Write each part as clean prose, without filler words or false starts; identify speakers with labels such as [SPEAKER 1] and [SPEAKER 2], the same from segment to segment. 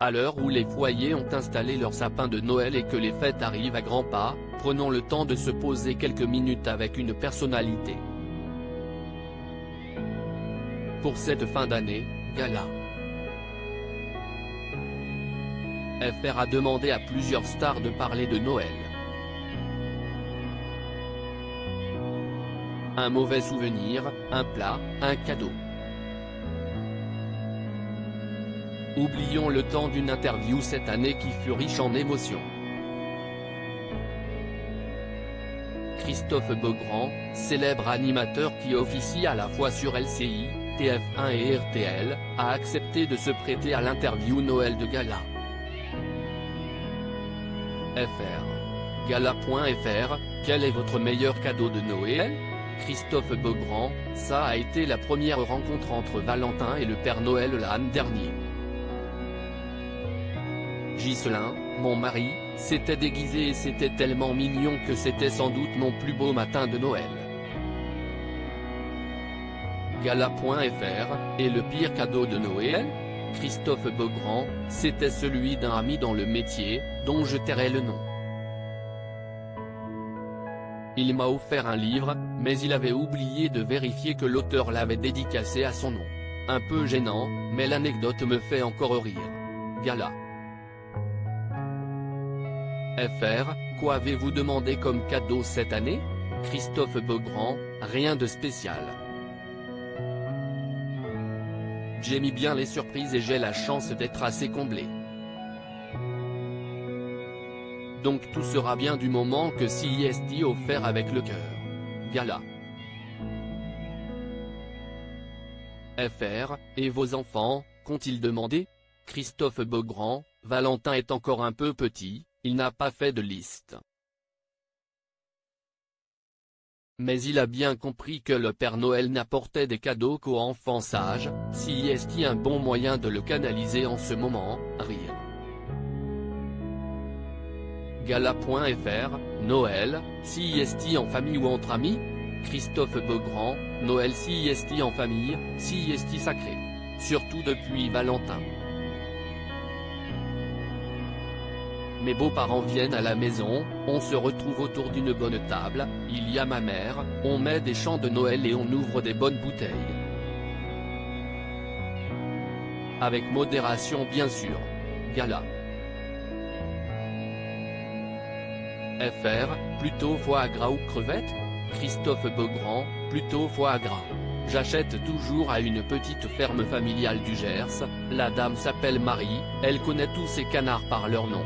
[SPEAKER 1] À l'heure où les foyers ont installé leur sapin de Noël et que les fêtes arrivent à grands pas, prenons le temps de se poser quelques minutes avec une personnalité. Pour cette fin d'année, gala. FR a demandé à plusieurs stars de parler de Noël. Un mauvais souvenir, un plat, un cadeau. Oublions le temps d'une interview cette année qui fut riche en émotions. Christophe Beaugrand, célèbre animateur qui officie à la fois sur LCI, TF1 et RTL, a accepté de se prêter à l'interview Noël de Gala. FR. Gala.fr, quel est votre meilleur cadeau de Noël? Christophe Beaugrand, ça a été la première rencontre entre Valentin et le Père Noël l'an dernier. Ghislain, mon mari, s'était déguisé et c'était tellement mignon que c'était sans doute mon plus beau matin de Noël. Gala.fr, et le pire cadeau de Noël? Christophe Beaugrand, c'était celui d'un ami dans le métier, dont je tairai le nom. Il m'a offert un livre, mais il avait oublié de vérifier que l'auteur l'avait dédicacé à son nom. Un peu gênant, mais l'anecdote me fait encore rire. Gala. FR, quoi avez-vous demandé comme cadeau cette année? Christophe Beaugrand, rien de spécial. J'aime bien les surprises et j'ai la chance d'être assez comblé. Donc tout sera bien du moment que CIST offert avec le cœur. Gala. FR, et vos enfants, qu'ont-ils demandé? Christophe Beaugrand, Valentin est encore un peu petit, il n'a pas fait de liste. Mais il a bien compris que le Père Noël n'apportait des cadeaux qu'aux enfants sages, CIST un bon moyen de le canaliser en ce moment, rire. Gala.fr, Noël, CIST en famille ou entre amis? Christophe Beaugrand, Noël CIST en famille, CIST sacré. Surtout depuis Valentin. Mes beaux-parents viennent à la maison, on se retrouve autour d'une bonne table, il y a ma mère, on met des chants de Noël et on ouvre des bonnes bouteilles. Avec modération bien sûr. Gala. FR, plutôt foie gras ou crevettes? Christophe Beaugrand, plutôt foie gras. J'achète toujours à une petite ferme familiale du Gers, la dame s'appelle Marie, elle connaît tous ses canards par leur nom.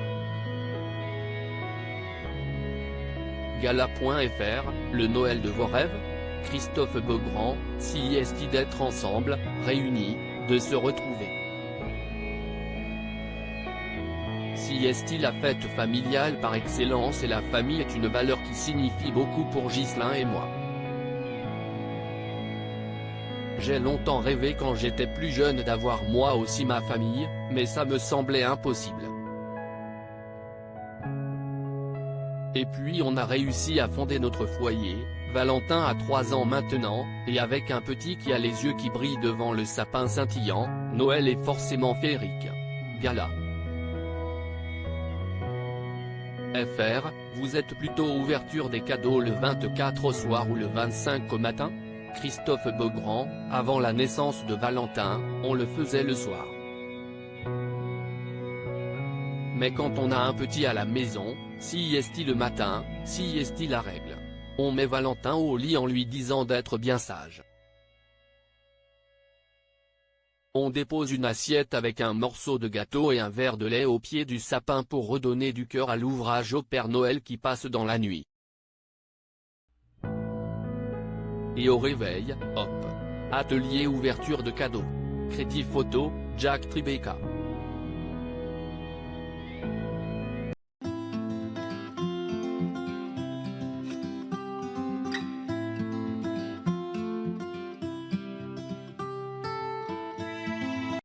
[SPEAKER 1] Gala.fr, le Noël de vos rêves? Christophe Beaugrand, CIST d'être ensemble, réunis, de se retrouver. CIST la fête familiale par excellence et la famille est une valeur qui signifie beaucoup pour Ghislain et moi. J'ai longtemps rêvé quand j'étais plus jeune d'avoir moi aussi ma famille, mais ça me semblait impossible. Et puis on a réussi à fonder notre foyer, Valentin a 3 ans maintenant, et avec un petit qui a les yeux qui brillent devant le sapin scintillant, Noël est forcément féerique. Gala. FR, vous êtes plutôt ouverture des cadeaux le 24 au soir ou le 25 au matin? Christophe Beaugrand, avant la naissance de Valentin, on le faisait le soir. Mais quand on a un petit à la maison, CIST le matin, CIST la règle. On met Valentin au lit en lui disant d'être bien sage. On dépose une assiette avec un morceau de gâteau et un verre de lait au pied du sapin pour redonner du cœur à l'ouvrage au Père Noël qui passe dans la nuit. Et au réveil, hop. Atelier ouverture de cadeaux. Crédit photo, Jack Tribeca.